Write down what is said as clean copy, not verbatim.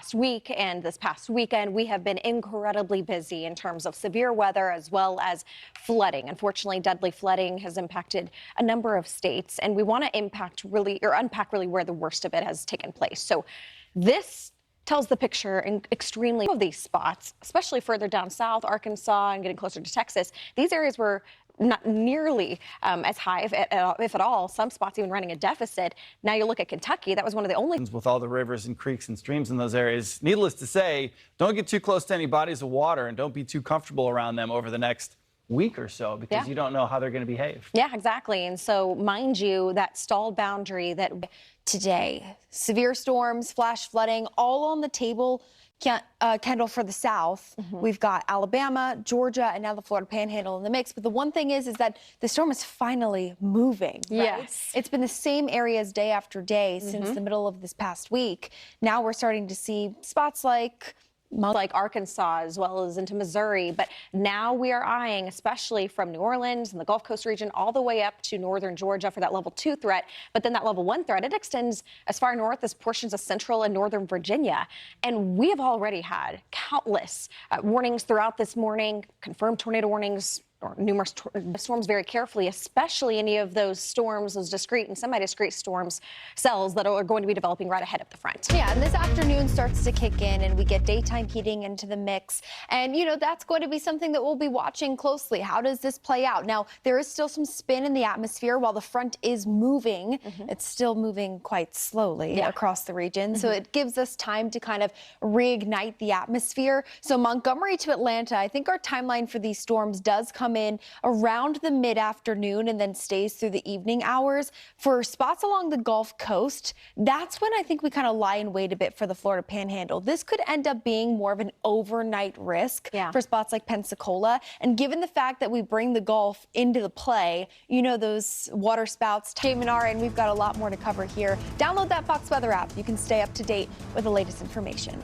past week and this past weekend, we have been incredibly busy in terms of severe weather as well as flooding. Unfortunately, deadly flooding has impacted a number of states, and we want to unpack really where the worst of it has taken place. So this tells the picture in extremely of these spots, especially further down south, Arkansas, and getting closer to Texas. These areas were not nearly as high, if at all. Some spots even running a deficit. Now you look at Kentucky, that was one of the only. With all the rivers and creeks and streams in those areas, needless to say, don't get too close to any bodies of water and don't be too comfortable around them over the next week or so, because you don't know how they're going to behave. Yeah, exactly. And so, mind you, that stalled boundary that today, severe storms, flash flooding, all on the table. Kendall, for the South, we've got Alabama, Georgia, and now the Florida Panhandle in the mix. But the one thing is that the storm is finally moving. Right? Yes. It's been the same areas day after day since the middle of this past week. Now we're starting to see spots like Arkansas as well as into Missouri. But now we are eyeing, especially from New Orleans and the Gulf Coast region all the way up to northern Georgia for that level 2 threat. But then that level 1 threat, it extends as far north as portions of central and northern Virginia. And we have already had countless warnings throughout this morning, confirmed tornado warnings, or numerous storms very carefully, especially any of those storms, those discrete and semi-discrete storms cells that are going to be developing right ahead of the front. Yeah, and this afternoon starts to kick in and we get daytime heating into the mix. And, you know, that's going to be something that we'll be watching closely. How does this play out? Now, there is still some spin in the atmosphere while the front is moving. It's still moving quite slowly across the region. So it gives us time to kind of reignite the atmosphere. So Montgomery to Atlanta, I think our timeline for these storms does come in around the mid-afternoon and then stays through the evening hours. For spots along the Gulf Coast, that's when I think we kind of lie in wait a bit for the Florida Panhandle. This could end up being more of an overnight risk for spots like Pensacola. And given the fact that we bring the Gulf into the play, you know, those water spouts, Menara, and we've got a lot more to cover here. Download that Fox Weather app. You can stay up to date with the latest information.